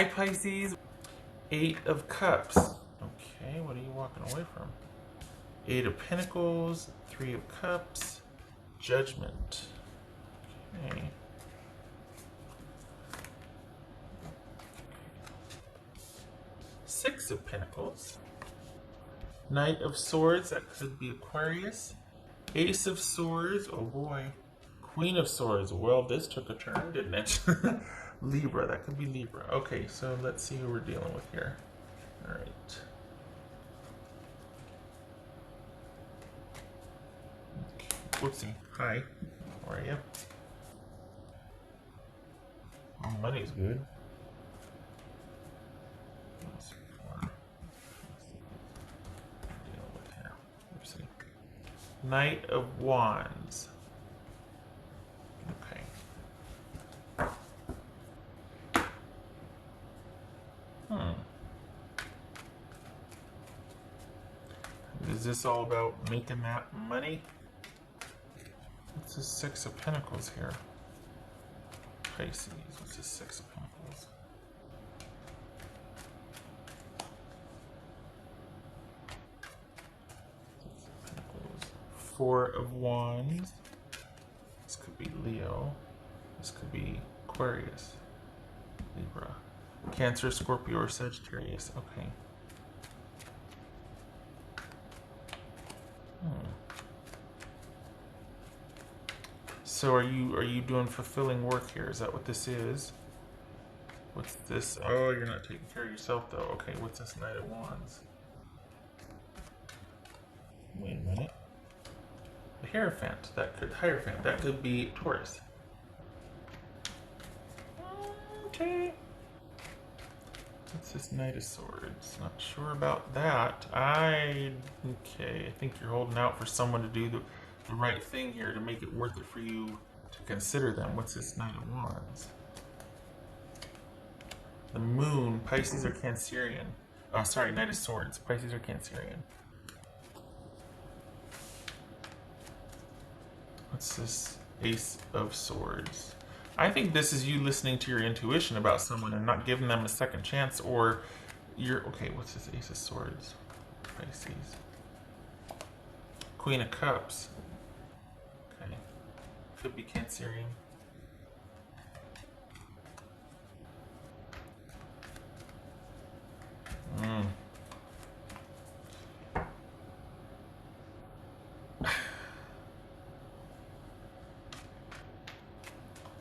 Hi, Pisces. Eight of Cups. Okay, what are you walking away from? Eight of Pentacles, Three of Cups, Judgment. Okay. Six of Pentacles. Knight of Swords, that could be Aquarius. Ace of Swords, oh boy. Queen of Swords, well, this took a turn, didn't it? Libra, that could be Libra. Okay, so let's see who we're dealing with here. All right. Whoopsie. Hi. How are you? Oh, money's good. Knight of Wands. Okay. Is this all about making that money? What's the Six of Pentacles here? Pisces. What's the Six of Pentacles? Four of Wands. This could be Leo. This could be Aquarius. Libra. Cancer, Scorpio, or Sagittarius. Okay. So are you doing fulfilling work here? Is that what this is? What's this? Oh, you're not taking care of yourself though. Okay, what's this Knight of Wands? Wait a minute. The Hierophant. Hierophant. That could be Taurus. Okay. What's this Knight of Swords? Not sure about that. Okay, I think you're holding out for someone to do the right thing here to make it worth it for you to consider them. What's this Knight of Wands? The Moon. Pisces or Cancerian. Oh, sorry, Knight of Swords. Pisces or Cancerian. What's this Ace of Swords? I think this is you listening to your intuition about someone and not giving them a second chance, or you're... Okay, what's this Ace of Swords? Pisces. Queen of Cups. Okay. Could be Cancerian.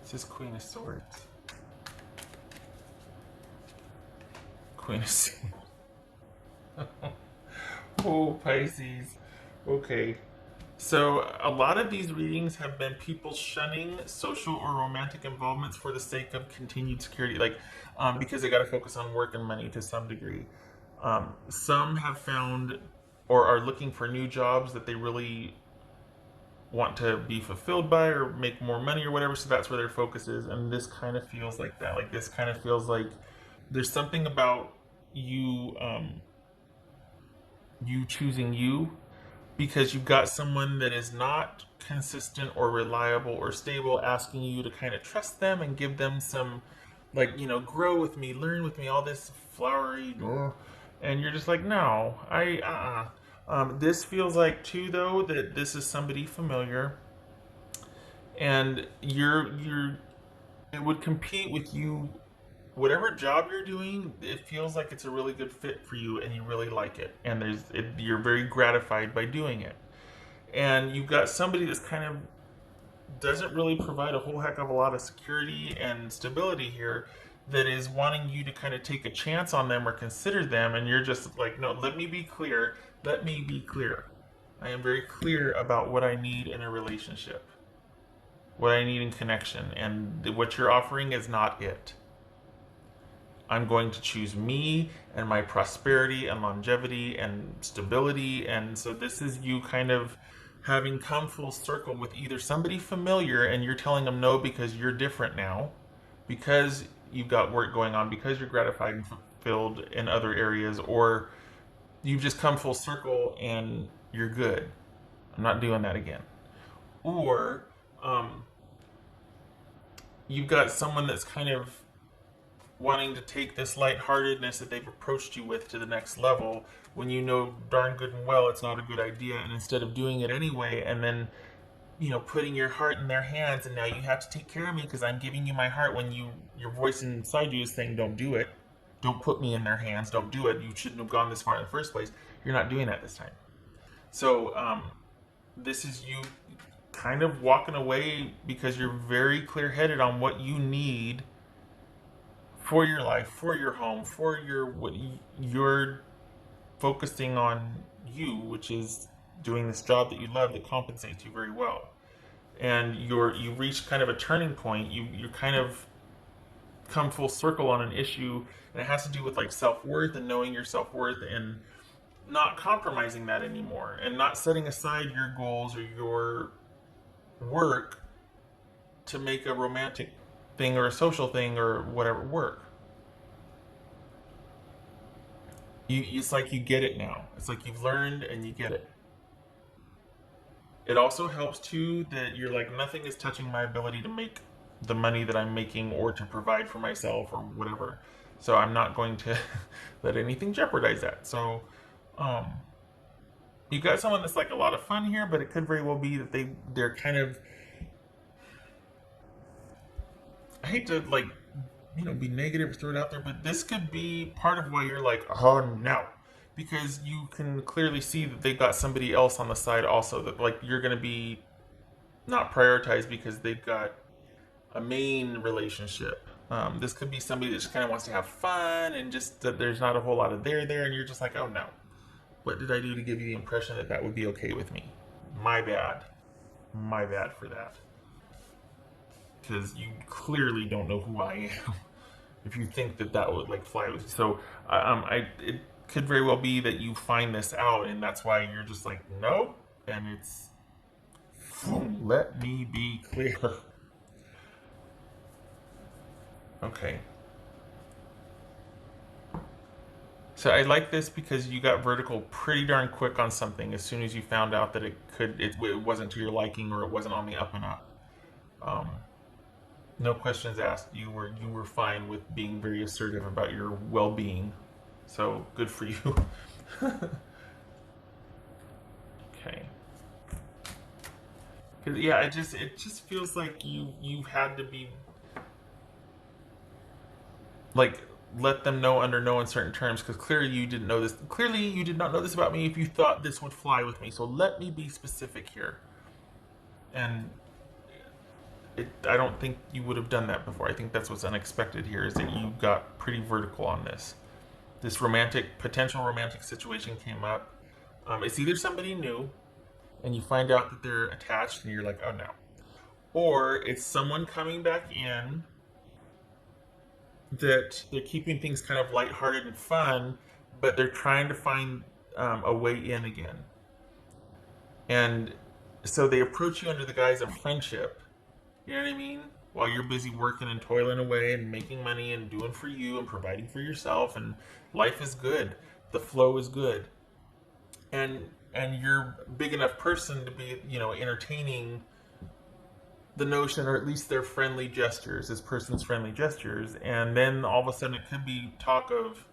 This is Queen of Swords. Queen of Swords. Oh, Pisces. Okay. So a lot of these readings have been people shunning social or romantic involvements for the sake of continued security, like because they got to focus on work and money to some degree. Some have found or are looking for new jobs that they really want to be fulfilled by or make more money or whatever, so that's where their focus is. And this kind of feels like that. Like this kind of feels like there's something about you you choosing you because you've got someone that is not consistent or reliable or stable asking you to kind of trust them and give them some, like, you know, grow with me, learn with me, all this flowery, and you're just like, no, this feels like too though that this is somebody familiar, and it would compete with you. Whatever job you're doing, it feels like it's a really good fit for you, and you really like it, and you're very gratified by doing it. And you've got somebody that's kind of doesn't really provide a whole heck of a lot of security and stability here, that is wanting you to kind of take a chance on them or consider them, and you're just like, no, let me be clear. Let me be clear. I am very clear about what I need in a relationship, what I need in connection, and what you're offering is not it. I'm going to choose me and my prosperity and longevity and stability. And so this is you kind of having come full circle with either somebody familiar and you're telling them no because you're different now, because you've got work going on, because you're gratified and fulfilled in other areas, or you've just come full circle and you're good. I'm not doing that again. Or you've got someone that's kind of wanting to take this lightheartedness that they've approached you with to the next level when you know darn good and well it's not a good idea, and instead of doing it anyway and then putting your heart in their hands, and now you have to take care of me because I'm giving you my heart, when your voice inside you is saying don't do it, don't put me in their hands, don't do it, you shouldn't have gone this far in the first place. You're not doing that this time. So this is you kind of walking away because you're very clear-headed on what you need for your life, for your home, for what you're focusing on, which is doing this job that you love that compensates you very well. And you reach kind of a turning point. You kind of come full circle on an issue, and it has to do with like self-worth and knowing your self-worth and not compromising that anymore, and not setting aside your goals or your work to make a romantic thing or a social thing or whatever work. It's like you get it now. It's like you've learned and you get it. It also helps too that you're like, nothing is touching my ability to make the money that I'm making or to provide for myself or whatever. So I'm not going to let anything jeopardize that. So you got someone that's like a lot of fun here, but it could very well be that they're kind of, I hate to like be negative or throw it out there, but this could be part of why you're like, oh no, because you can clearly see that they got somebody else on the side also, that like you're going to be not prioritized because they've got a main relationship. This could be somebody that just kind of wants to have fun, and just that there's not a whole lot of there, and you're just like, oh no, what did I do to give you the impression that that would be okay with me? My bad for that. Because you clearly don't know who I am if you think that that would like fly with you. So it could very well be that you find this out, and that's why you're just like, nope, and it's, let me be clear. Okay. So I like this because you got vertical pretty darn quick on something as soon as you found out that it wasn't to your liking, or it wasn't on the up and up. No questions asked. You were fine with being very assertive about your well-being. So good for you. Okay. Cause yeah, it just feels like you had to be like, let them know under no uncertain terms, because clearly you didn't know this. Clearly you did not know this about me if you thought this would fly with me. So let me be specific here. And I don't think you would have done that before. I think that's what's unexpected here, is that you got pretty vertical on this. This potential romantic situation came up. It's either somebody new, and you find out that they're attached, and you're like, oh no. Or it's someone coming back in that they're keeping things kind of lighthearted and fun, but they're trying to find a way in again. And so they approach you under the guise of friendship. You know what I mean? While you're busy working and toiling away and making money and doing for you and providing for yourself, and life is good. The flow is good. And you're a big enough person to be, entertaining the notion, or at least their friendly gestures, this person's friendly gestures, and then all of a sudden it could be talk of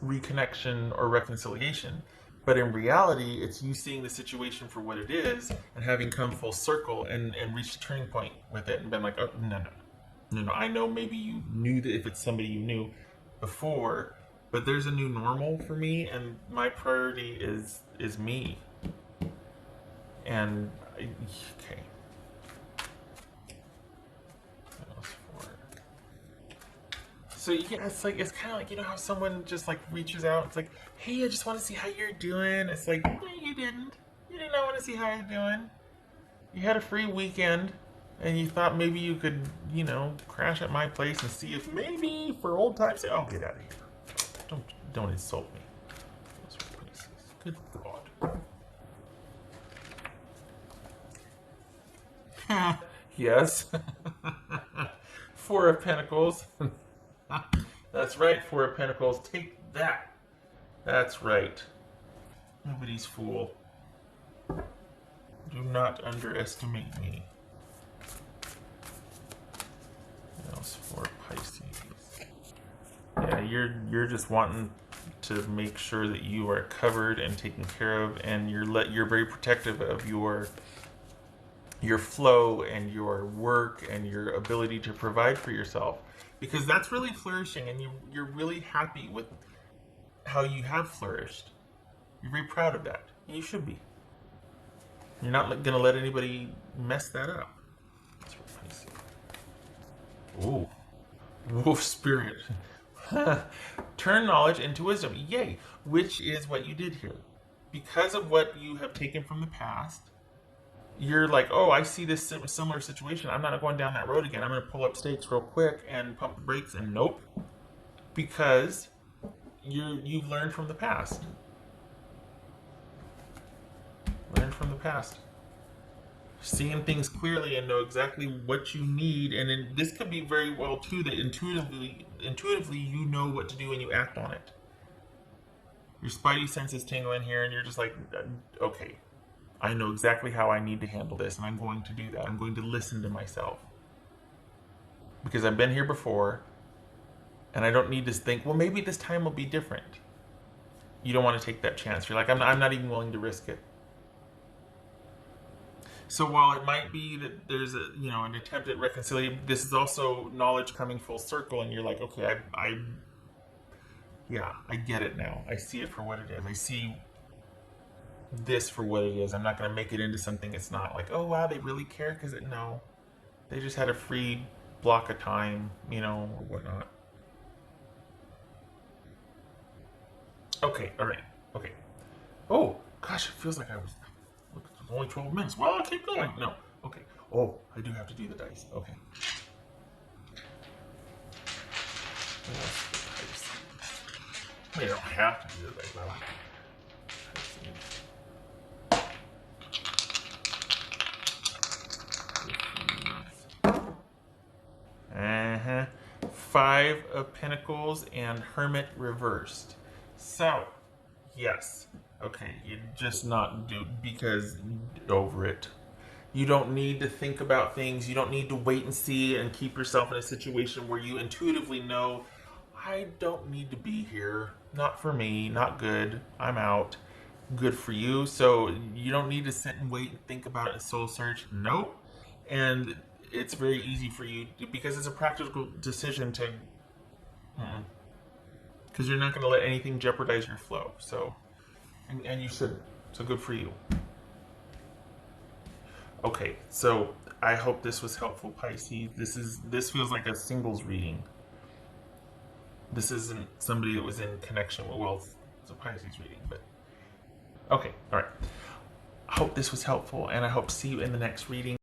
reconnection or reconciliation. But in reality, it's you seeing the situation for what it is and having come full circle and reached a turning point with it and been like, oh, no. I know maybe you knew that if it's somebody you knew before, but there's a new normal for me, and my priority is me. And okay. So yeah, it's kind of like, how someone just like reaches out. It's like, hey, I just want to see how you're doing. It's like, no, you didn't. You did not want to see how you're doing. You had a free weekend, and you thought maybe you could, crash at my place and see if maybe for old times. Oh, get out of here! Don't insult me. Those are places. Good God. Yes. Four of Pentacles. That's right, Four of Pentacles. Take that. That's right. Nobody's fool. Do not underestimate me. else for Pisces? Yeah, you're just wanting to make sure that you are covered and taken care of, and you're very protective of your flow and your work and your ability to provide for yourself, because that's really flourishing, and you're really happy with how you have flourished. You're very proud of that, and you should be. You're not going to let anybody mess that up. Ooh. Wolf spirit. Turn knowledge into wisdom. Yay. Which is what you did here. Because of what you have taken from the past, you're like, oh, I see this similar situation. I'm not going down that road again. I'm going to pull up stakes real quick and pump the brakes. And nope. Because you've learned from the past. Learn from the past. Seeing things clearly and know exactly what you need, and then this could be very well too that intuitively you know what to do and you act on it. Your spidey senses tingle in here, and you're just like, okay, I know exactly how I need to handle this, and I'm going to do that. I'm going to listen to myself because I've been here before, and I don't need to think, well, maybe this time will be different. You don't want to take that chance. You're like, I'm not even willing to risk it. So while it might be that there's an attempt at reconciliation, this is also knowledge coming full circle, and you're like, okay, I get it now. I see it for what it is. I see this for what it is. I'm not going to make it into something it's not. Like, oh wow, they really care because no, they just had a free block of time, or whatnot. Okay, all right, okay. Oh gosh, it feels like I was. Look, it's only 12 minutes. Well, I'll keep going. No. Okay. Oh, I do have to do the dice. Okay. I don't have to do the dice. Uh-huh. 5 of Pentacles and Hermit reversed. So, yes. Okay, you just not do because over it. You don't need to think about things. You don't need to wait and see and keep yourself in a situation where you intuitively know, I don't need to be here. Not for me. Not good. I'm out. Good for you. So you don't need to sit and wait and think about it and soul search. Nope. And it's very easy for you because it's a practical decision to, because you're not going to let anything jeopardize your flow. So. And you shouldn't. So good for you. Okay, so I hope this was helpful, Pisces. This feels like a singles reading. This isn't somebody that was in connection with, well, it's a Pisces reading, but okay, all right. I hope this was helpful, and I hope to see you in the next reading.